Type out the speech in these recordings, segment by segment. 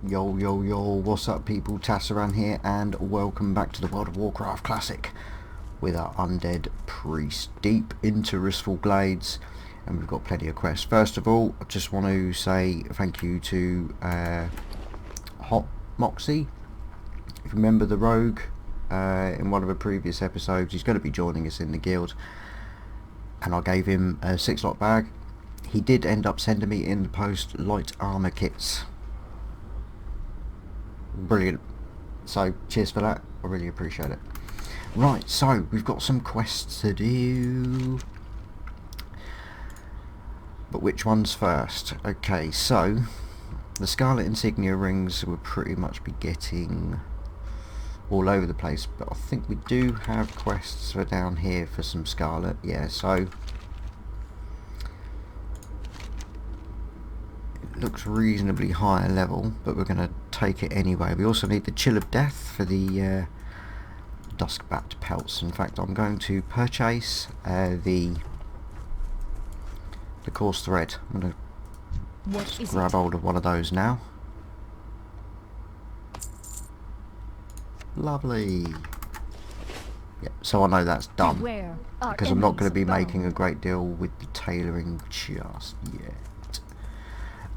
Yo yo yo, what's up people, Tasaran here and welcome back to the World of Warcraft Classic with our Undead Priest deep into Restful Glades, and we've got plenty of quests. First of all, I just want to say thank you to Hot Moxie. If you remember the rogue in one of the previous episodes, he's going to be joining us in the guild, and I gave him a 6-lot bag. He did end up sending me in the post light armor kits. Brilliant. So cheers for that, I really appreciate it. Right, so we've got some quests to do, but which one's first? Okay, so the Scarlet Insignia rings will pretty much be getting all over the place, but I think we do have quests for down here for some Scarlet. Yeah, so looks reasonably higher level, but we're going to take it anyway. We also need the Chill of Death for the Duskbat pelts. In fact, I'm going to purchase the coarse thread. I'm going to grab hold of one of those now. Lovely. Yep, so I know that's done, because I'm not going to be making a great deal with the tailoring just yet.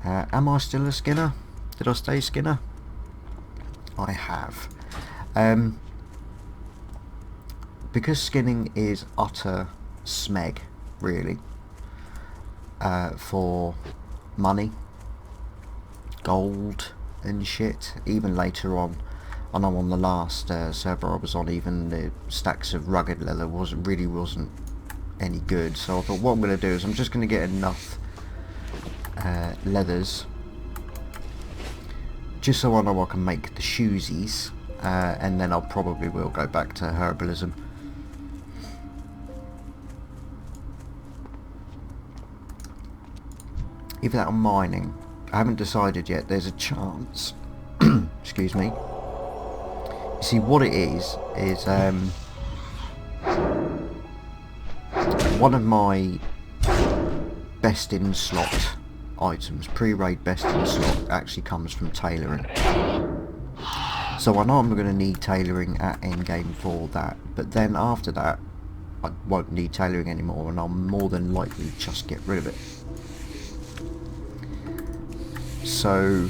Am I still a skinner? Did I stay skinner? I have. Because skinning is utter smeg, really, for money, gold and shit. Even later on, I know on the last server I was on, even the stacks of rugged leather wasn't any good. So I thought, what I'm going to do is I'm just going to get enough leathers just so I know I can make the shoesies, and then I'll probably will go back to herbalism. Either that or mining. I haven't decided yet. There's a chance excuse me. You see, what it is one of my best in slot items, pre-raid best in slot, actually comes from tailoring. So I know I'm going to need tailoring at endgame for that, but then after that I won't need tailoring anymore, and I'll more than likely just get rid of it. So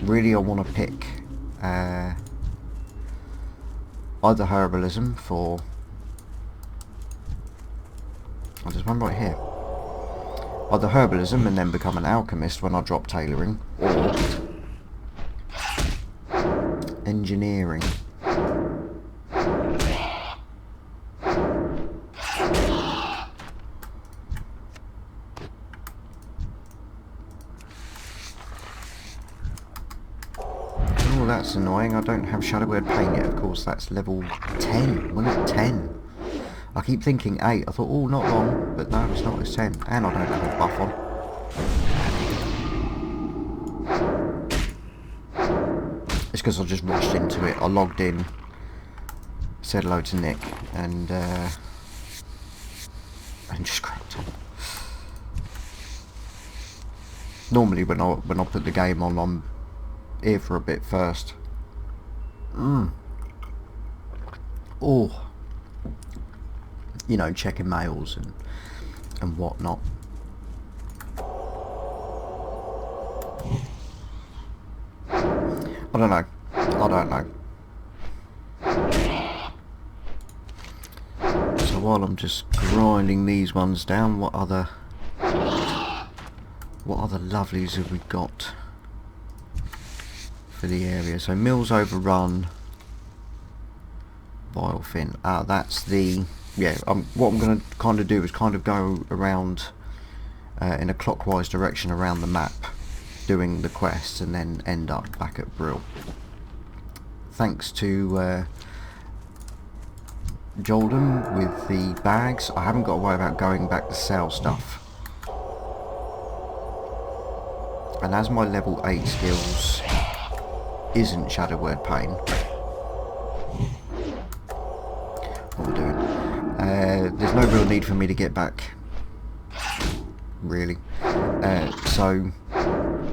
really I want to pick either herbalism for, oh, there's one right here. Either herbalism and then become an alchemist when I drop tailoring, or engineering. Oh, that's annoying. I don't have Shadow Word Paint yet. Of course, that's level 10. We're at 10. I keep thinking 8. I thought, oh, not long, but no, it's not. It's 10, and I don't have a buff on. It's because I just rushed into it. I logged in, said hello to Nick, and just cracked on. Normally, when I put the game on, I'm here for a bit first. Oh. You know, checking mails and whatnot. I don't know. So while I'm just grinding these ones down, what other lovelies have we got for the area? So Mills Overrun, Vilefin. That's the... Yeah, what I'm going to kind of do is kind of go around in a clockwise direction around the map, doing the quests, and then end up back at Brill. Thanks to Jolden with the bags, I haven't got to worry about going back to sell stuff. And as my level 8 skills isn't Shadow Word Pain, what we're doing, there's no real need for me to get back, really. So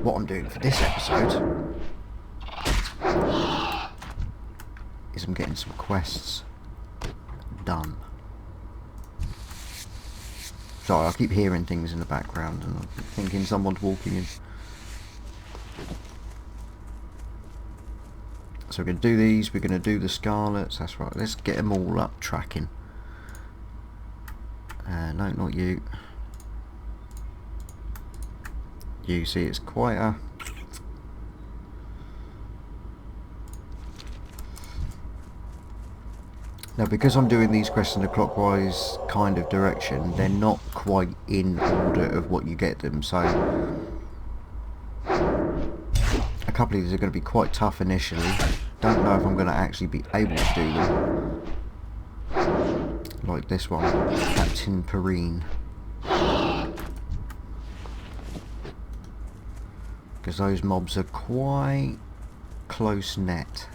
what I'm doing for this episode is I'm getting some quests done. Sorry, I keep hearing things in the background and I'm thinking someone's walking in. So we're going to do these, we're going to do the Scarlets, that's right, let's get them all up tracking. No, not you. You see, it's quite a... Now, because I'm doing these quests in a clockwise kind of direction, they're not quite in order of what you get them, so a couple of these are going to be quite tough initially. Don't know if I'm going to actually be able to do them. Like this one, Captain Perrine. Because those mobs are quite close net.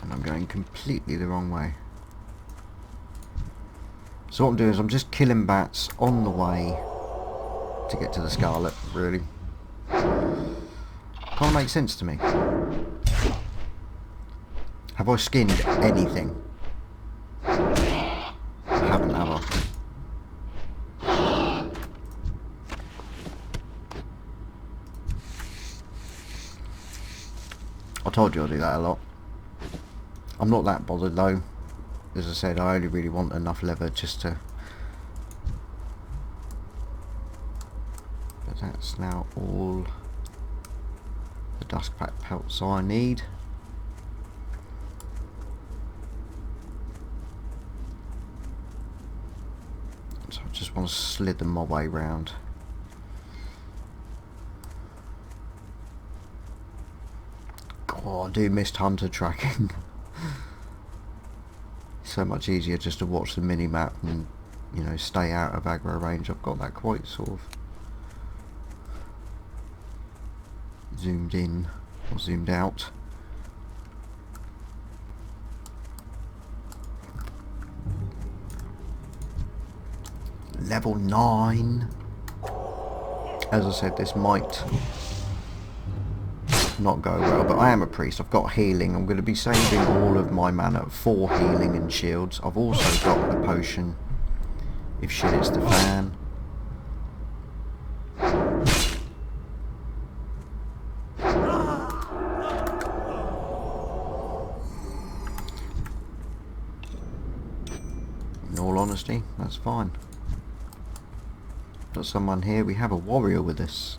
And I'm going completely the wrong way. So what I'm doing is I'm just killing bats on the way to get to the Scarlet, really. Can't make sense to me. Have I skinned anything? I haven't, have I? I told you I'd do that a lot. I'm not that bothered though. As I said, I only really want enough leather just to... But that's now all the Duskpack pelts I need. So I just want to slither my way round. Oh, I do miss hunter tracking. So much easier just to watch the mini-map and, you know, stay out of aggro range. I've got that quite sort of zoomed in or zoomed out. Level 9. As I said, this might not go well, but I am a priest. I've got healing. I'm going to be saving all of my mana for healing and shields. I've also got the potion if shit hits the fan. In all honesty, that's fine. Got someone here. We have a warrior with us.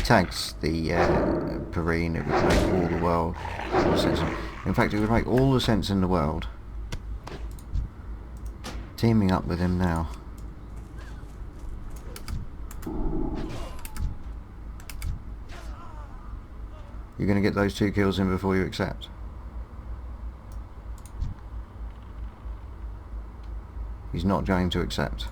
Tags the Perrine, it would make all the world sense. In fact, it would make all the sense in the world teaming up with him now. You're going to get those 2 kills in before you accept. He's not going to accept.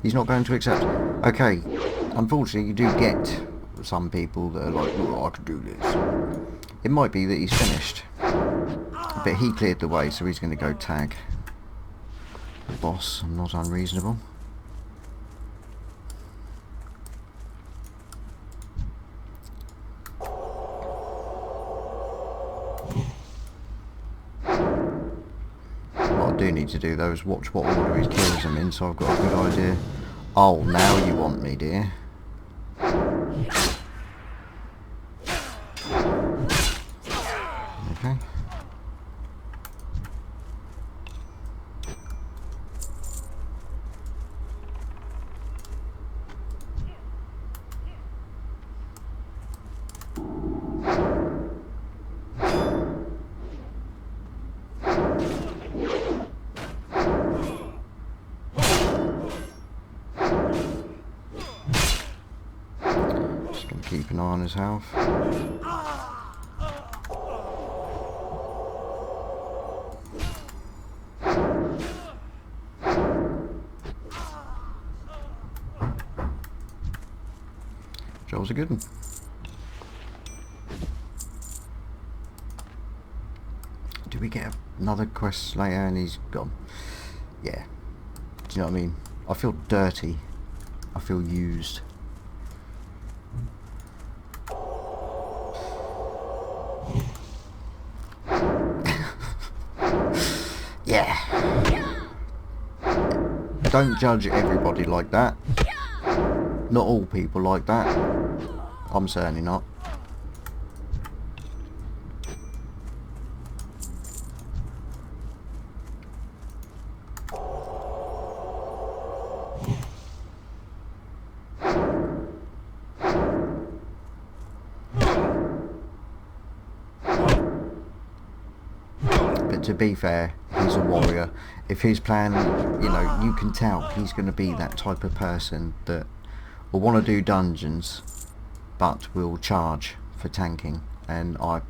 He's not going to accept. Okay, unfortunately you do get some people that are like, oh, I can do this. It might be that he's finished, but he cleared the way, so he's going to go tag the boss. I'm not unreasonable. What I do need to do though is watch what order he kills them in, so I've got a good idea. Oh, now you want me, dear. Okay. keep an eye on his health. Joel's a good one. Do we get another quest later and he's gone? Yeah. Do you know what I mean? I feel dirty. I feel used. Yeah. Don't judge everybody like that. Not all people like that. I'm certainly not. To be fair, he's a warrior. If his plan, you know, you can tell he's going to be that type of person that will want to do dungeons but will charge for tanking, and I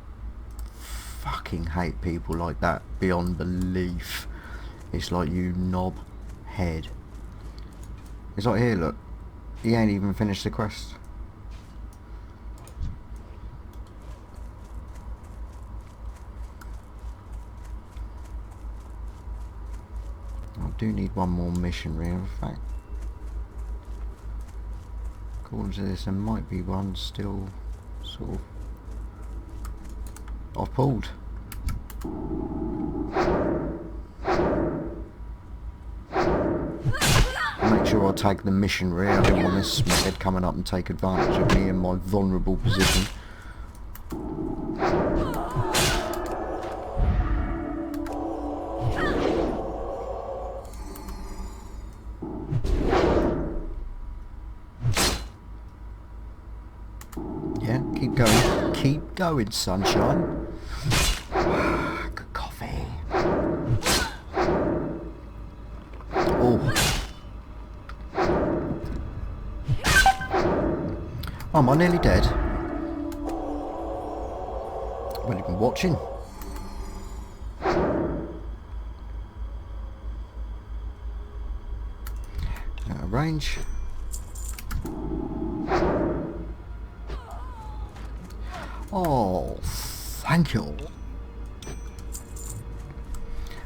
fucking hate people like that beyond belief. It's like, you knob head. It's like, here, look, he ain't even finished the quest. I do need one more mission reel, in fact. According to this, there might be one still sort of I've pulled. Make sure I take the mission reel. I don't want this smeghead coming up and take advantage of me in my vulnerable position. Keep going, sunshine. Good coffee. Oh. Oh, am I nearly dead? I've only been watching. Out of range. Oh, thank you.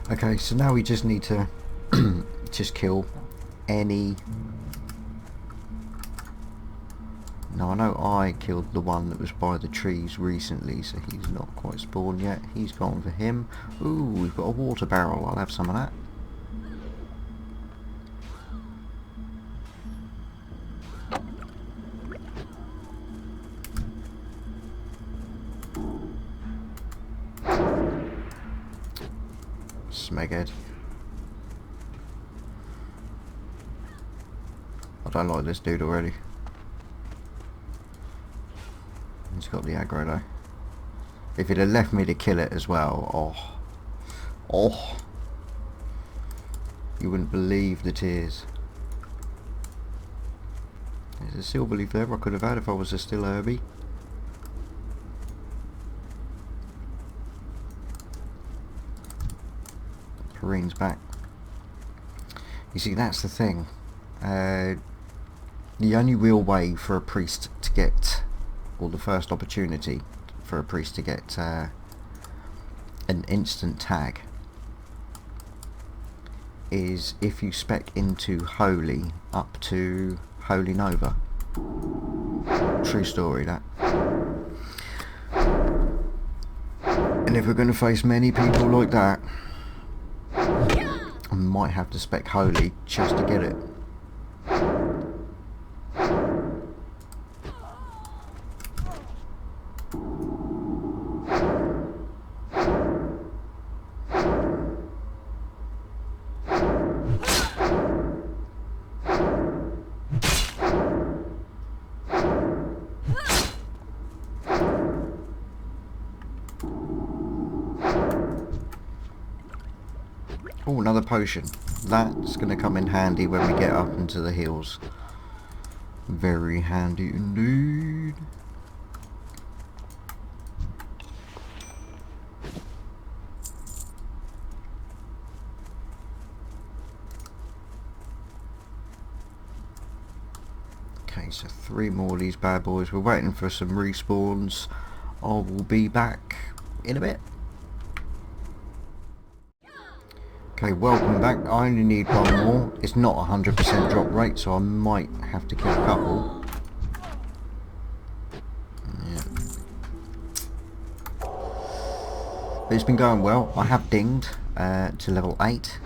Okay, so now we just need to just kill any... Now I know I killed the one that was by the trees recently, so he's not quite spawned yet. He's gone for him. Ooh, we've got a water barrel. I'll have some of that. Smeghead. I don't like this dude already. He's got the aggro though. If it had left me to kill it as well, oh, you wouldn't believe the tears. There's a silver leaf there I could have had if I was a still herby. Marine's back. You see, that's the thing. The only real way for a priest to get, or the first opportunity for a priest to get an instant tag, is if you spec into Holy up to Holy Nova. True story, that. And if we're going to face many people like that, I might have to spec Holy just to get it. Oh, another potion. That's going to come in handy when we get up into the hills. Very handy indeed. Okay, so 3 more of these bad boys. We're waiting for some respawns. I will be back in a bit. Okay, welcome back. I only need 1 more. It's not 100% drop rate, so I might have to kill a couple. Yeah. But it's been going well. I have dinged to level 8.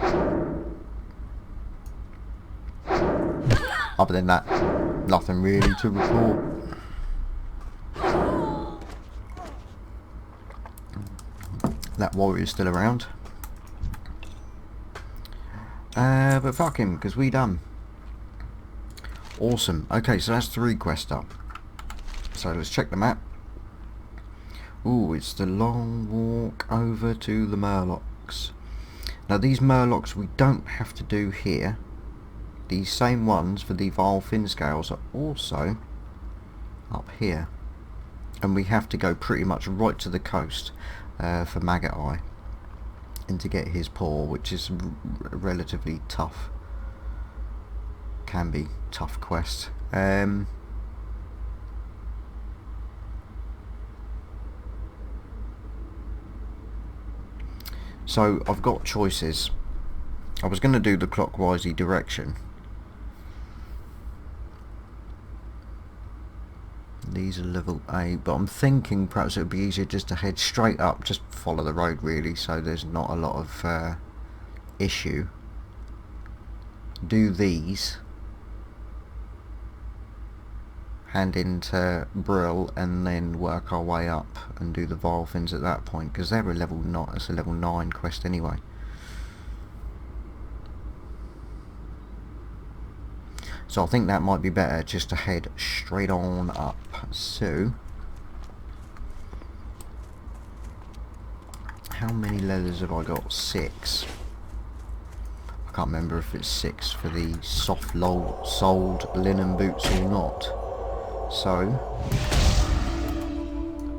Other than that, nothing really to report. That warrior's still around. But fuck him, because we done. Awesome. Okay, so that's 3 quests up. So let's check the map. Ooh, it's the long walk over to the Murlocs. Now these Murlocs we don't have to do here. These same ones for the Vile Fin Scales are also up here. And we have to go pretty much right to the coast for Maggot Eye. And to get his paw, which is relatively tough. Can be tough quest. So I've got choices. I was going to do the clockwise direction. These are level 8, but I'm thinking perhaps it would be easier just to head straight up, just follow the road really, so there's not a lot of issue. Do these, hand into Brill, and then work our way up and do the Vile Fins at that point, because they're a level 9. It's a level 9 quest anyway. So I think that might be better, just to head straight on up. So, how many leathers have I got? 6. I can't remember if it's 6 for the soft-soled linen boots or not. So,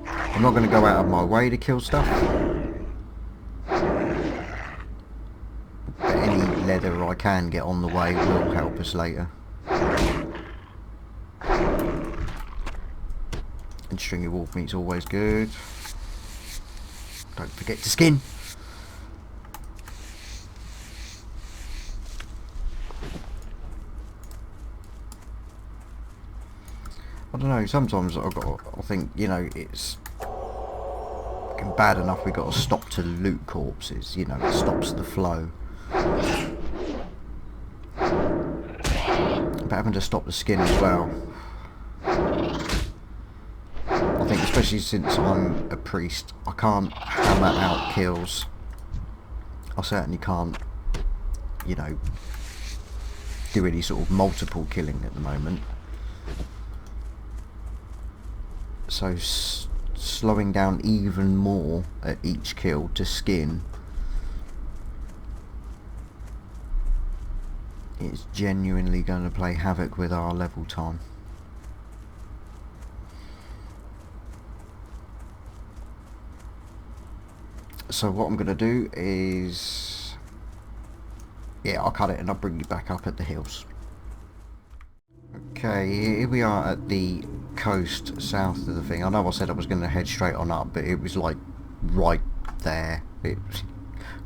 I'm not going to go out of my way to kill stuff. But any leather I can get on the way will help us later. And stringy wolf meat's always good. Don't forget to skin. I don't know, sometimes I think, you know, it's bad enough we got to stop to loot corpses, you know, it stops the flow. But having to stop the skin as well. I think especially since I'm a priest, I can't hammer out kills. I certainly can't, you know, do any sort of multiple killing at the moment. So slowing down even more at each kill to skin is genuinely going to play havoc with our level time. So what I'm going to do is, yeah, I'll cut it and I'll bring you back up at the hills. Okay, here we are at the coast south of the thing. I know I said I was going to head straight on up, but it was like right there. It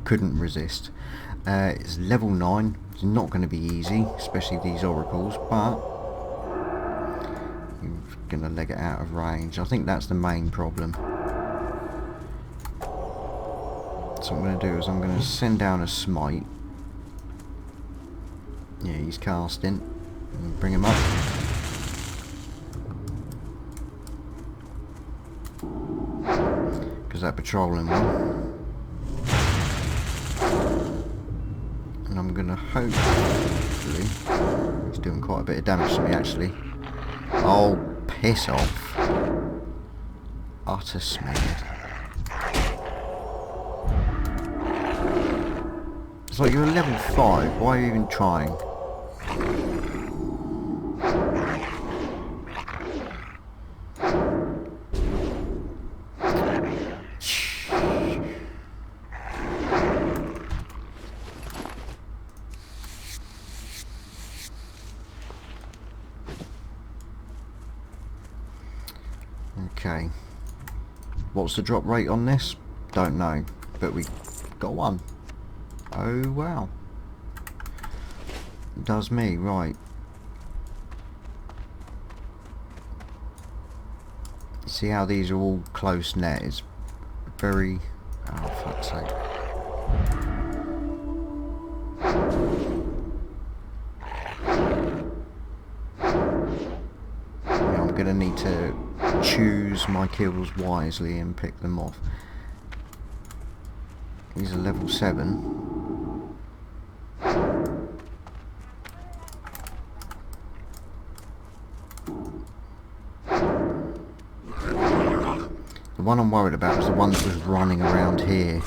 couldn't resist. It's level 9. It's not going to be easy, especially these oracles, but you're going to leg it out of range. I think that's the main problem. So what I'm going to do is I'm going to send down a smite. Yeah, he's casting. Bring him up. Because that patrolling one. And I'm going to hopefully... He's doing quite a bit of damage to me actually. Oh, piss off. Utter smeared. It's like you're level 5, why are you even trying? Okay. What's the drop rate on this? Don't know. But we got one. Oh wow. Does me, right. See how these are all close net? It's very... oh, fuck's sake. Yeah, I'm gonna need to choose my kills wisely and pick them off. These are level 7. The one I'm worried about is the one that was running around here.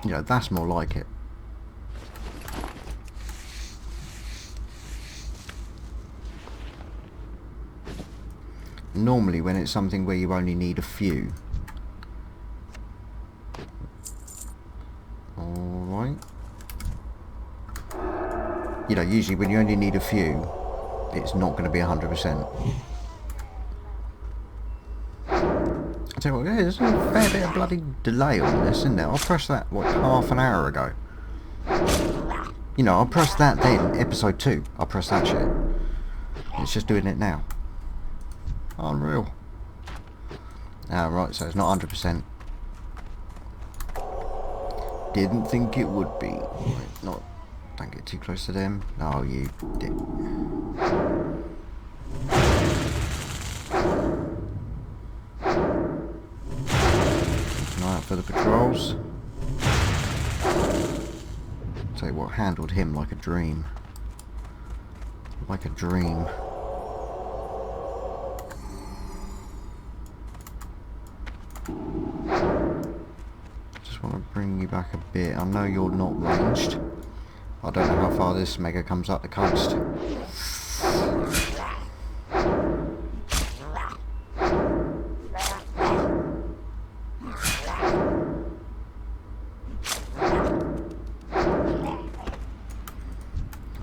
You know, that's more like it. Normally when it's something where you only need a few. Alright. You know, usually when you only need a few, it's not going to be 100%. I tell you what, yeah, there's a fair bit of bloody delay on this, isn't there? I pressed that, what, half an hour ago? You know, I pressed that then, episode 2. I pressed that shit. It's just doing it now. Unreal. Ah, right, so it's not 100%. Didn't think it would be. Right, not. Don't get too close to them. Oh, you did. Keep an eye out for the patrols. Tell you what, handled him like a dream. Like a dream. Just want to bring you back a bit. I know you're not ranged. I don't know how far this mega comes up the coast.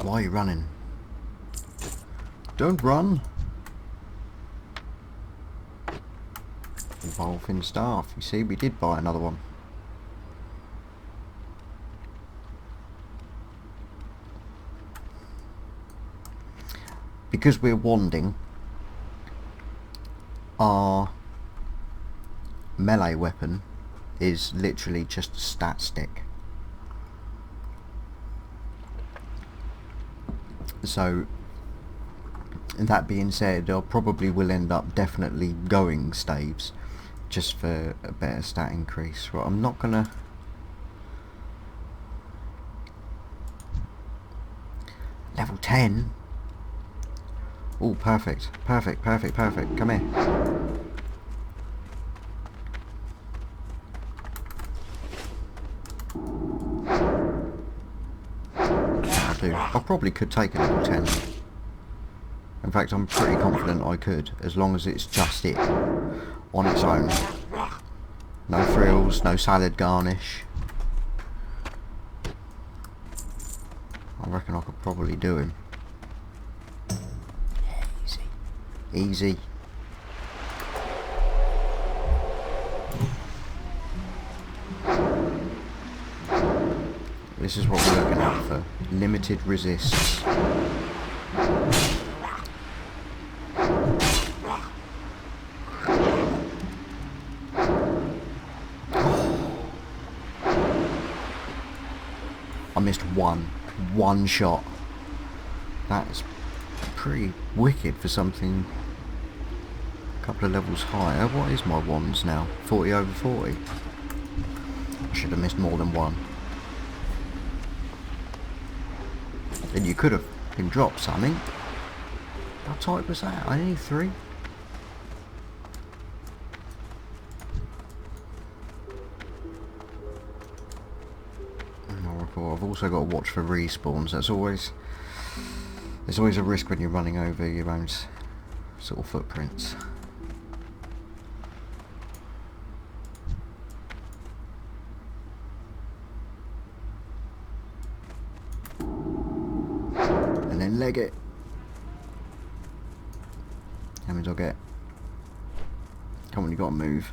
Why are you running? Don't run! Evolving staff. You see, we did buy another one. Because we're wanding, our melee weapon is literally just a stat stick. So, that being said, I probably will end up definitely going staves just for a better stat increase. Right, I'm not gonna... Level 10? Oh, perfect, perfect, perfect, perfect. Come here. I do. I probably could take a level 10. In fact, I'm pretty confident I could, as long as it's just it, on its own. No frills, no salad garnish. I reckon I could probably do him. Easy. This is what we're looking at for. Limited resists. I missed one shot. That's pretty wicked for something a couple of levels higher. What is my wands now? 40 over 40. I should have missed more than one. And you could have been dropped something. How tight was that? I need 3. I've also got to watch for respawns. There's always a risk when you're running over your own sort of footprints. then leg it. How many do I get? Come on, you gotta move.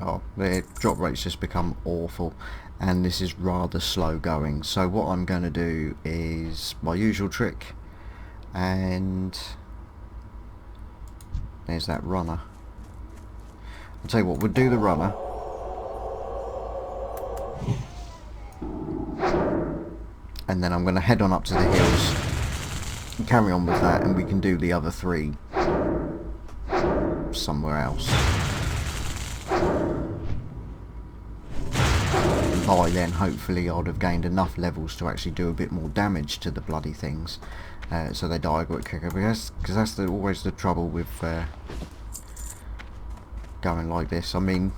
Oh, the drop rates just become awful, and this is rather slow going. So what I'm going to do is my usual trick, and there's that runner. I'll tell you what, we'll do the runner, and then I'm going to head on up to the hills and carry on with that, and we can do the other 3 somewhere else. By then hopefully I'd have gained enough levels to actually do a bit more damage to the bloody things, so they die a bit quicker, because that's always the trouble with going like this. I mean,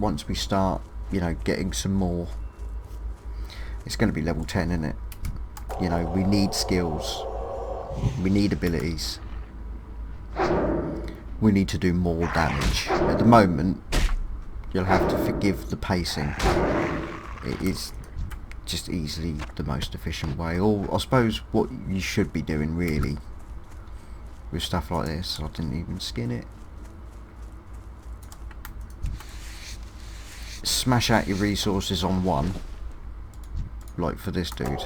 once we start, you know, getting some more, it's going to be level 10, isn't it? You know, we need skills, we need abilities, we need to do more damage. At the moment, you'll have to forgive the pacing. It is just easily the most efficient way, or I suppose what you should be doing really with stuff like this. I didn't even skin it. Smash out your resources on one, like for this dude.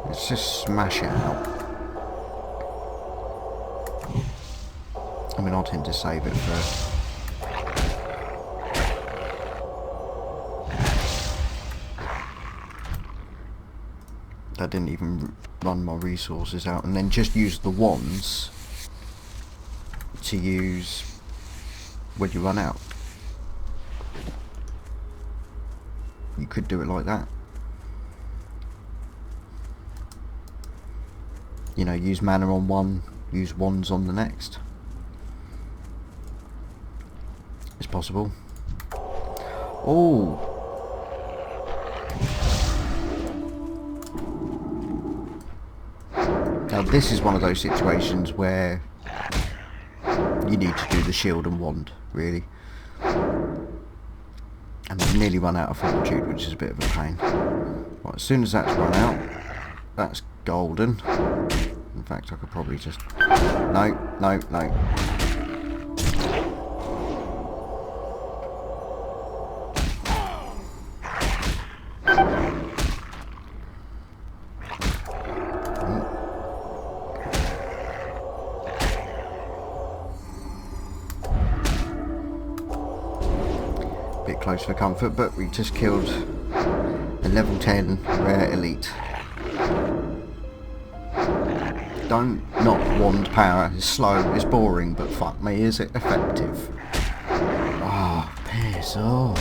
Let's just smash it out. I mean, I tend to save it for I didn't even run my resources out, and then just use the wands to use when you run out. You could do it like that. You know, use mana on one, use wands on the next. It's possible. Oh! Now this is one of those situations where you need to do the shield and wand, really. And I've nearly run out of fortitude, which is a bit of a pain. Right, as soon as that's run out, that's golden. In fact, I could probably just... No. Bit close for comfort, but we just killed a level 10 rare elite. Don't not wand power. It's slow, it's boring, but fuck me, is it effective? Ah, oh, piss off.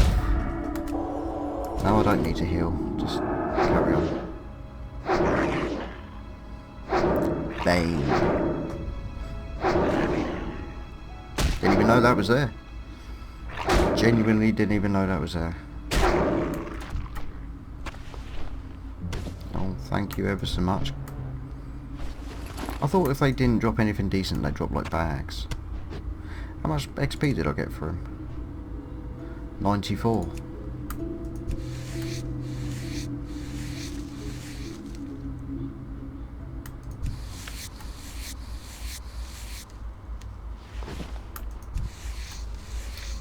No, I don't need to heal. Just carry on. Bane. Didn't even know that was there. Genuinely didn't even know that was there. Oh, thank you ever so much. I thought if they didn't drop anything decent, they'd drop like bags. How much XP did I get for him? 94.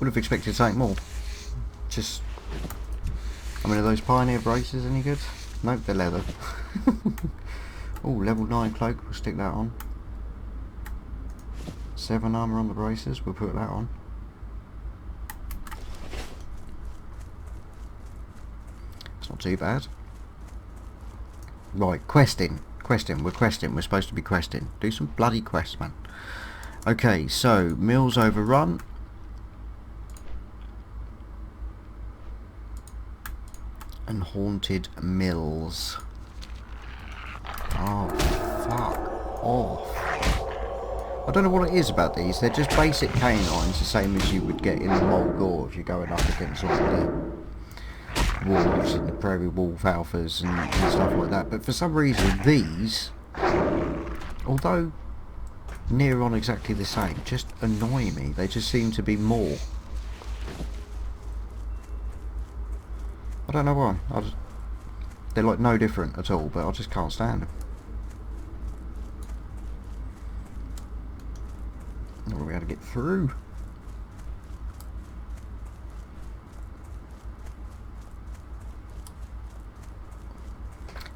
Would have expected something more. Just, I mean, are those Pioneer braces any good? Nope, they're leather. Oh, level 9 cloak, we'll stick that on. 7 armour on the braces, we'll put that on. It's not too bad. Right, questing, we're supposed to be questing. Do some bloody quests, man. Okay, so, Mills Overrun. And Haunted Mills. Oh, fuck off. I don't know what it is about these. They're just basic canines, the same as you would get in the Mulgore if you're going up against like the wolves and the prairie wolf alphas and stuff like that. But for some reason these, although near on exactly the same, just annoy me. They just seem to be more. I don't know why. They're like no different at all, but I just can't stand them. Not really able to get through.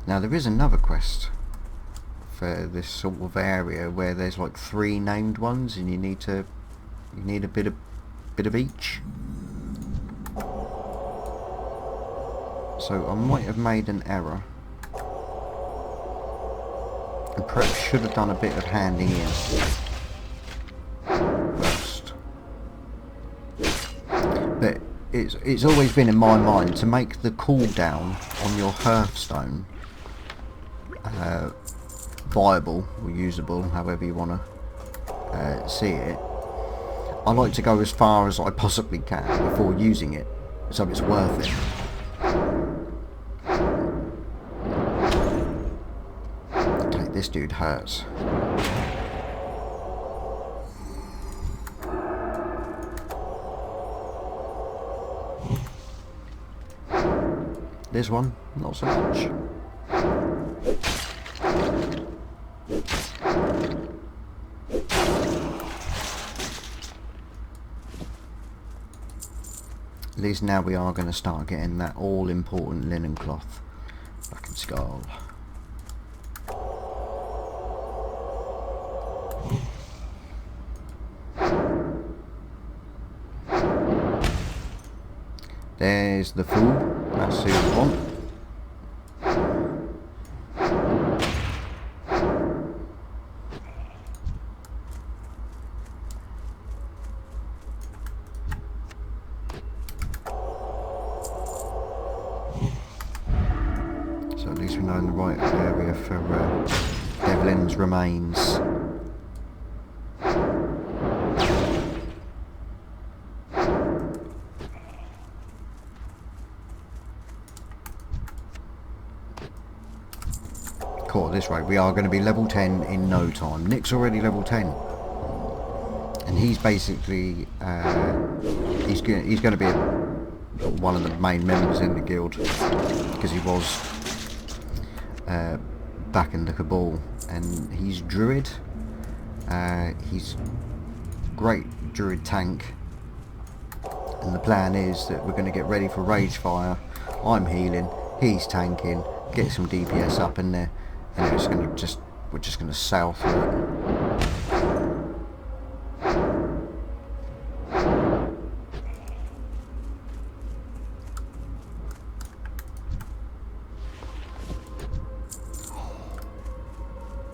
Now there is another quest for this sort of area where there's like 3 named ones, and you need a bit of each. So I might have made an error, and perhaps should have done a bit of handing in first. But it's always been in my mind to make the cooldown on your Hearthstone viable or usable, however you want to see it. I like to go as far as I possibly can before using it, so it's worth it. Okay, this dude hurts. This one, not so much. At least now we are going to start getting that all-important linen cloth back in Skull. There's the fool. That's who we want. So at least we know in the right area for Devlin's remains. Cool, at this rate we are going to be level 10 in no time. Nick's already level 10, and he's basically he's going to be one of the main members in the guild, because he was back in the Cabal, and he's druid. He's great druid tank, and the plan is that we're going to get ready for rage fire. I'm healing, he's tanking, get some DPS up in there, and we're just going to sail through it.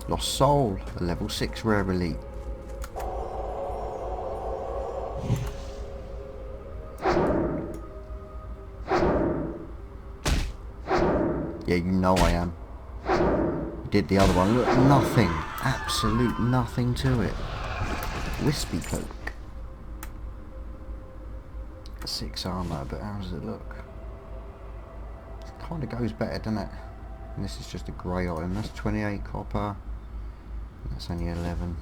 Lost Soul, a level 6 rare elite. Yeah, you know I am. Did the other one. Look, nothing. Absolute nothing to it. Wispy cloak. 6 armour, but how does it look? It kind of goes better, doesn't it? And this is just a grey item. That's 28 copper. That's only 11.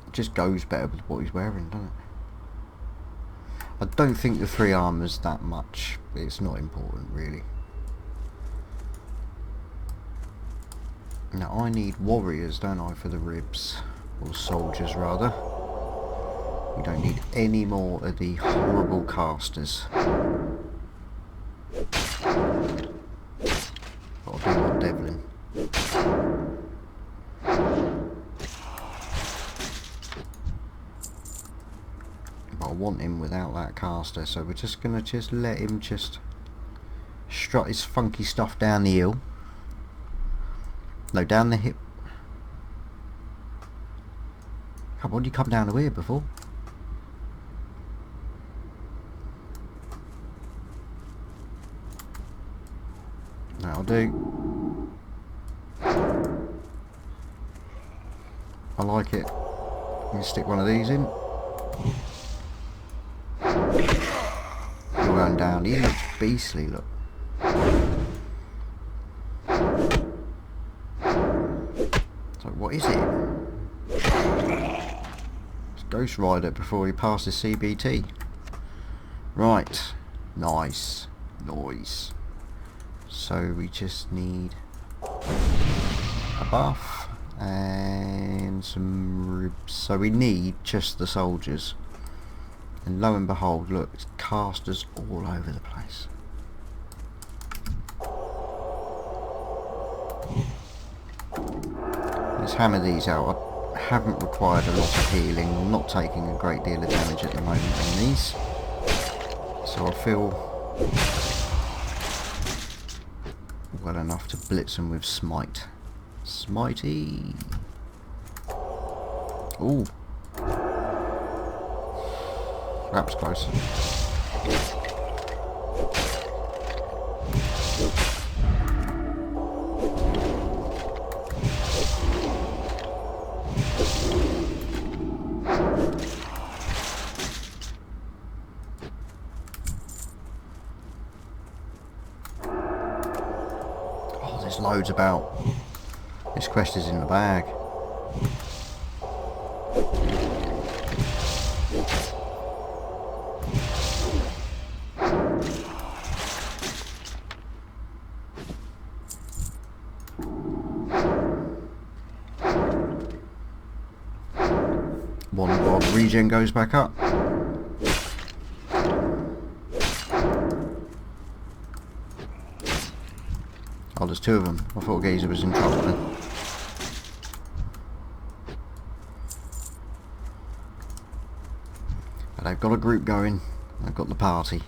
It just goes better with what he's wearing, doesn't it? I don't think the 3 armour's that much. It's not important, really. Now I need warriors, don't I, for the ribs? Or soldiers, rather. We don't need any more of the horrible casters. Gotta be more Devlin. But I want him without that caster, so we're just gonna let him strut his funky stuff down the hill. No, down the hip. Come on, you come down to here before. That'll do. I like it. Let me stick one of these in. You're going down. He looks beastly, look. So what is it? It's Ghost Rider before he passes CBT. Right. Nice. Nice. So we just need a buff and some ribs. So we need just the soldiers. And lo and behold, look, it's casters all over the place. Let's hammer these out. I haven't required a lot of healing. I'm not taking a great deal of damage at the moment on these. So I feel well enough to blitz them with smite. Smitey! Ooh! That was close. Oh, there's loads about. This quest is in the bag. One while the regen goes back up. Oh, there's two of them. I thought Geezer was in trouble then. But they've got a group going. They've got the party.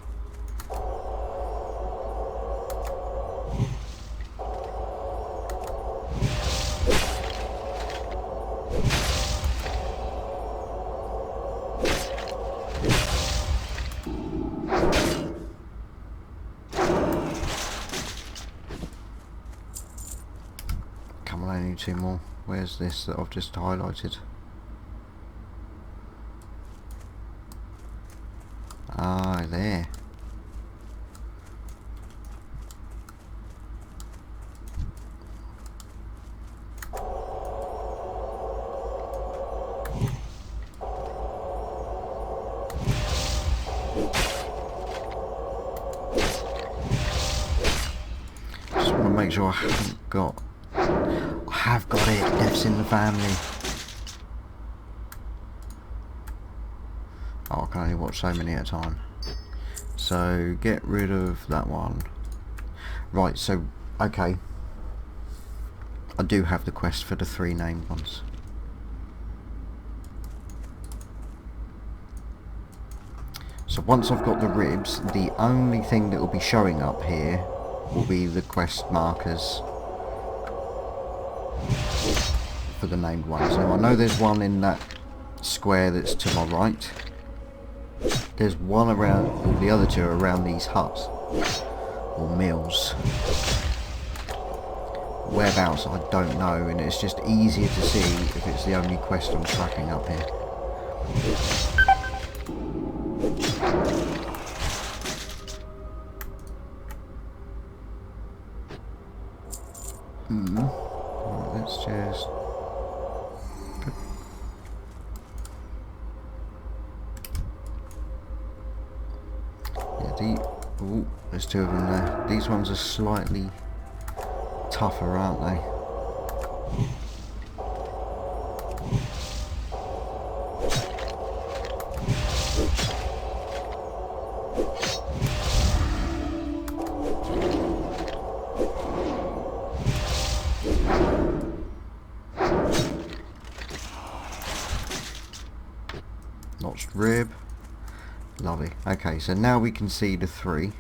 Come on, I need two more. Where's this that I've just highlighted? Ah, there. Just want to make sure I haven't got. I have got it. Death's in the family. Oh, I can only watch so many at a time. So get rid of that one. Right, so okay. I do have the quest for the 3 named ones. So once I've got the ribs, the only thing that will be showing up here will be the quest markers for the named ones. Now I know there's one in that square that's to my right. There's one around, or the other two are around these huts or mills. Whereabouts I don't know, and it's just easier to see if it's the only quest I'm tracking up here. Right, let's just. Ooh, there's 2 of them there. These ones are slightly tougher, aren't they? Notched rib. Lovely. Okay, so now we can see the 3.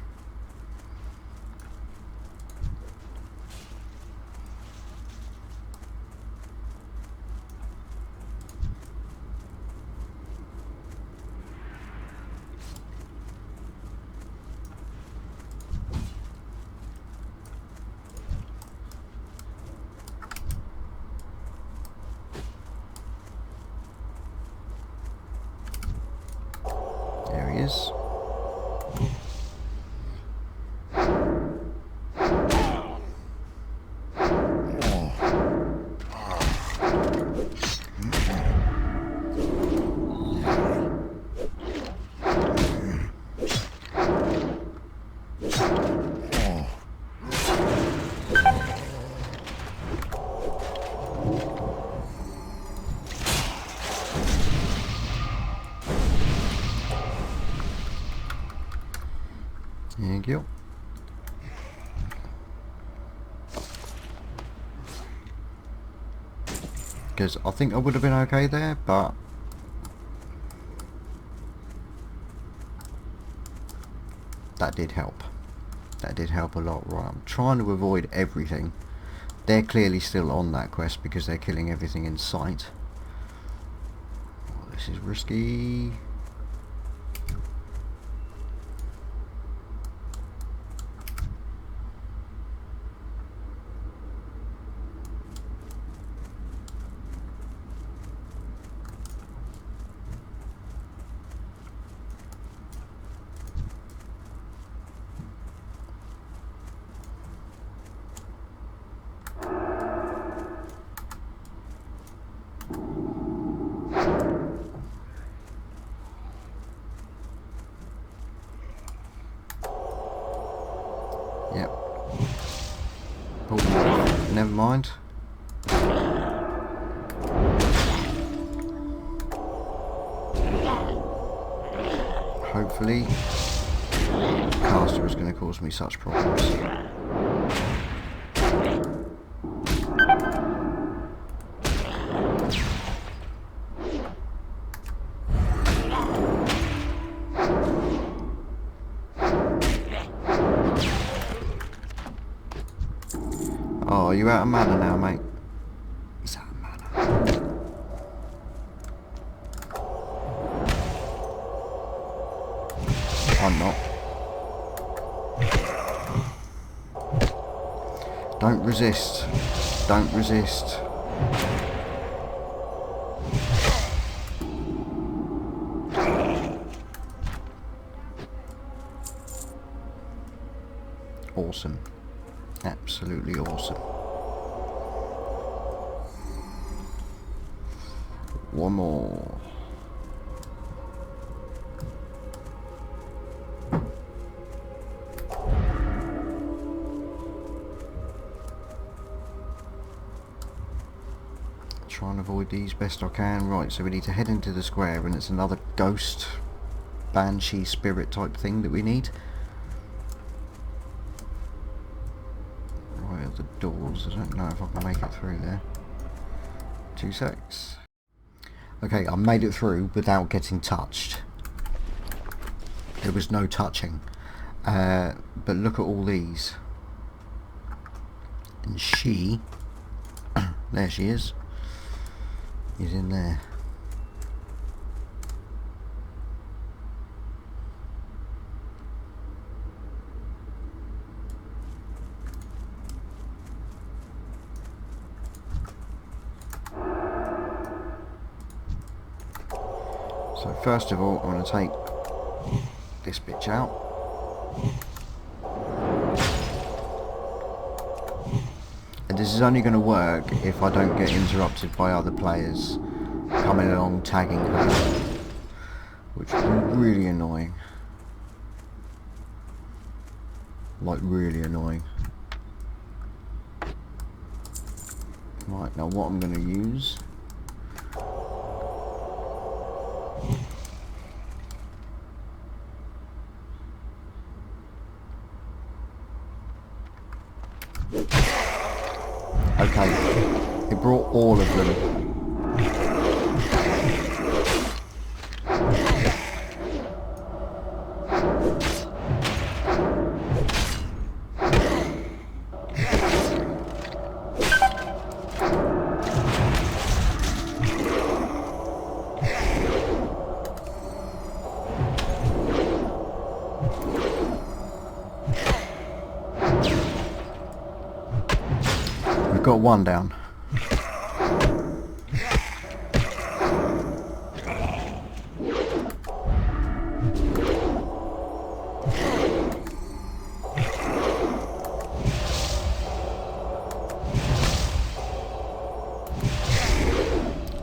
Thank you. Because I think I would have been okay there, but that did help. That did help a lot. Right, I'm trying to avoid everything. They're clearly still on that quest because they're killing everything in sight. Oh, this is risky. Yep. Oh, never mind. Hopefully, the caster is going to cause me such problems. Oh, are you out of mana now, mate? He's out of mana. I'm not. Don't resist. Don't resist. Awesome. Absolutely awesome. One more. Try and avoid these best I can. Right, so we need to head into the square, and it's another ghost banshee spirit type thing that we need. Right at the doors. I don't know if I can make it through there. 2 secs. Okay, I made it through without getting touched. There was no touching. But look at all these. And she, there she is in there. So first of all, I'm going to take this bitch out. And this is only going to work if I don't get interrupted by other players coming along tagging her, which is really annoying. Like, really annoying. Right, now what I'm going to use okay, it brought all of them. We've got one down.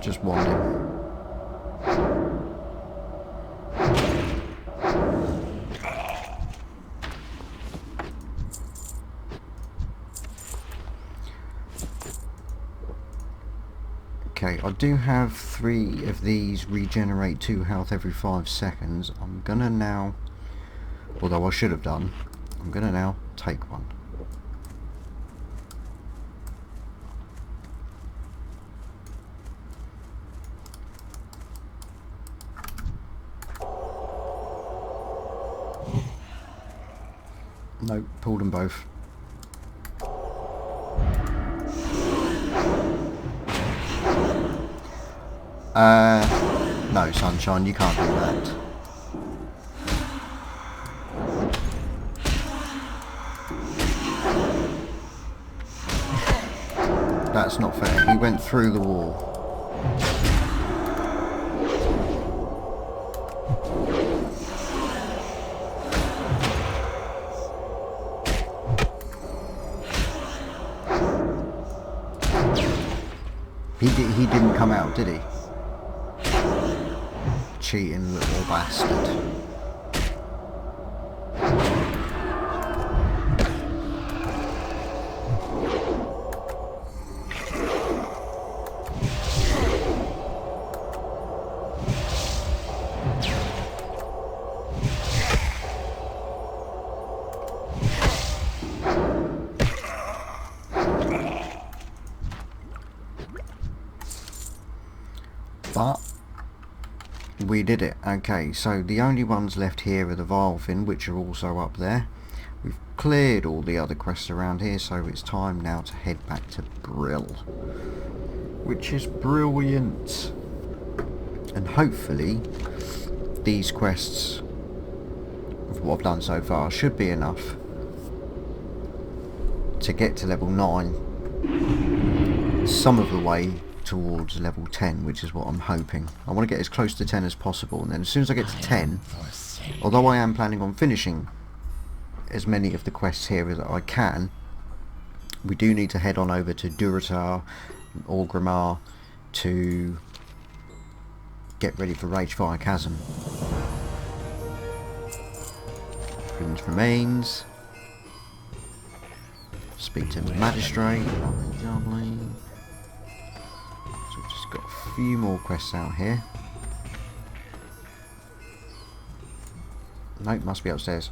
Just one down. Okay, I do have 3 of these regenerate 2 health every 5 seconds. I'm gonna now although I should have done. I'm going to now take one. Nope, pulled them both. No, Sunshine, you can't do that. That's not fair. He went through the wall. He didn't come out, did he? Cheating little bastard. But we did it. Okay, so the only ones left here are the Vilefin, which are also up there. We've cleared all the other quests around here, so it's time now to head back to Brill, which is brilliant. And hopefully these quests, of what I've done so far, should be enough to get to level 9 some of the way towards level 10, which is what I'm hoping. I want to get as close to 10 as possible, and then as soon as I get to 10, although I am planning on finishing as many of the quests here as I can, we do need to head on over to Durotar and Orgrimmar to get ready for Ragefire Chasm. Friends remains. Speak to the Magistrate. Lovely. So we've just got a few more quests out here. Nope, must be upstairs.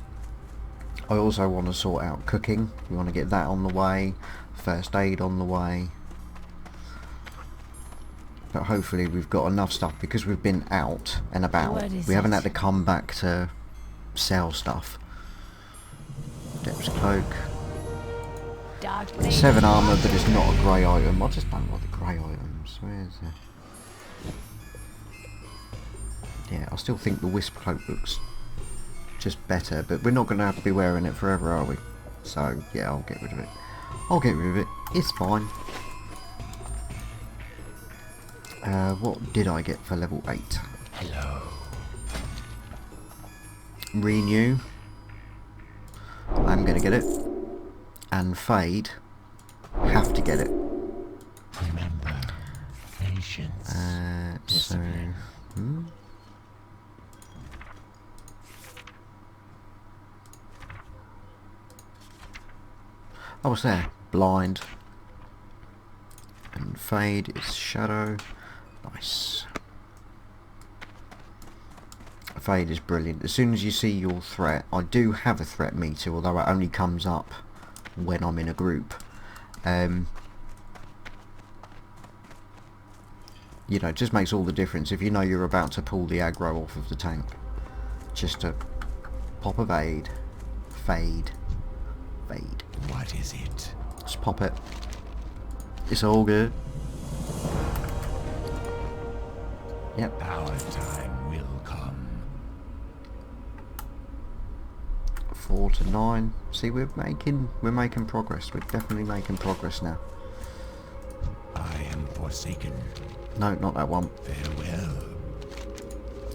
I also want to sort out cooking. We want to get that on the way. First aid on the way. But hopefully we've got enough stuff, because we've been out and about. We haven't had to come back to sell stuff. Depth's Cloak. 7 armour, but it's not a grey item. I just don't like the grey items. Where is it? Yeah, I still think the Wisp Cloak looks just better, but we're not going to have to be wearing it forever, are we? So, yeah, I'll get rid of it. I'll get rid of it. It's fine. What did I get for level 8? Hello. Renew. I'm going to get it. And Fade. Have to get it. Remember, patience. So... Oh, what's there? Blind. And Fade is Shadow. Nice. Fade is brilliant. As soon as you see your threat, I do have a threat meter, although it only comes up when I'm in a group. You know, it just makes all the difference if you know you're about to pull the aggro off of the tank. Just a pop of Fade. Fade. What is it? Just pop it. It's all good. Yep. Our time will come. 4 to 9. See, we're making progress. We're definitely making progress now. I am forsaken. No, not that one. Farewell.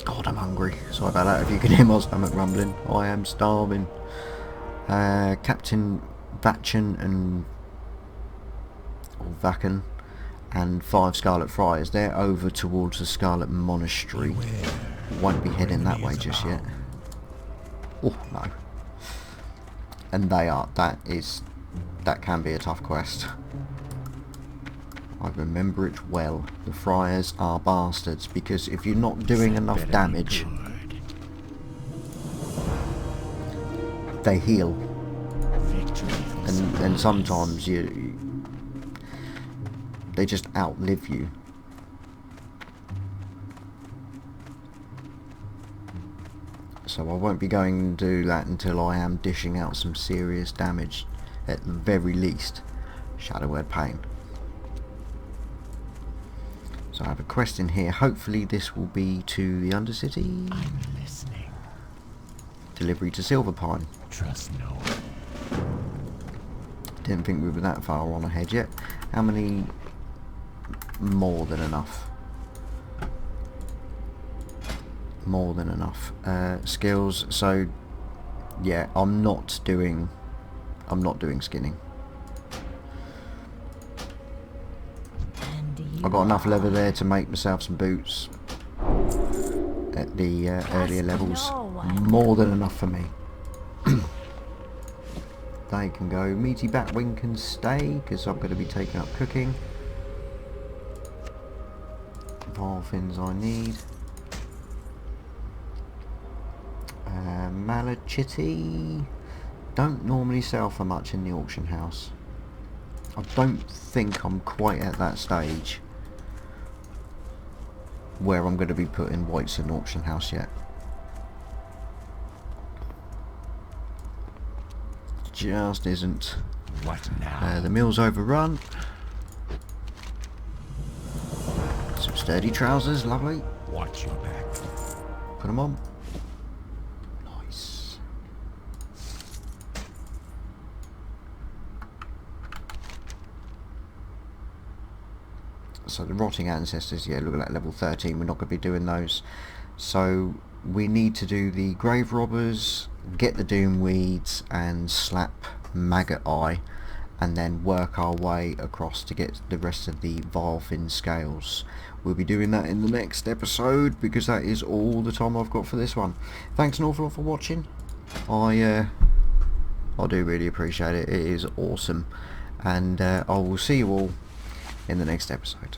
God, I'm hungry. Sorry about that if you can hear my stomach rumbling. I am starving. Captain Vachen and Vachen and 5 Scarlet Friars. They're over towards the Scarlet Monastery. Won't be heading that way just yet. Oh no. And that can be a tough quest. I remember it well. The Friars are bastards, because if you're not doing enough damage, they heal, Victory and sometimes they just outlive you. So I won't be going to do that until I am dishing out some serious damage, at the very least. Shadow Word Pain. So I have a quest in here. Hopefully this will be to the Undercity. I'm listening. Delivery to Silverpine. Trust no one. Didn't think we were that far on ahead yet. How many? More than enough. More than enough. Skills. So yeah, I'm not doing skinning. I've got enough leather there to make myself some boots at the earlier levels. More than enough for me. They can go. Meaty Batwing can stay because I'm going to be taking up cooking. Dolphins I need. Malachitty don't normally sell for much in the auction house. I don't think I'm quite at that stage where I'm going to be putting whites in the auction house yet. Just isn't. What now? The mill's overrun. Some sturdy trousers, lovely. Watch your back. Put them on. Nice. So the Rotting Ancestors, yeah, look at that, level 13. We're not going to be doing those. So we need to do the Grave Robbers, get the Doom Weeds, and slap Maggot Eye, and then work our way across to get the rest of the Vilefin Scales. We'll be doing that in the next episode, because that is all the time I've got for this one. Thanks an awful lot for watching. I do really appreciate it. It is awesome, and I will see you all in the next episode.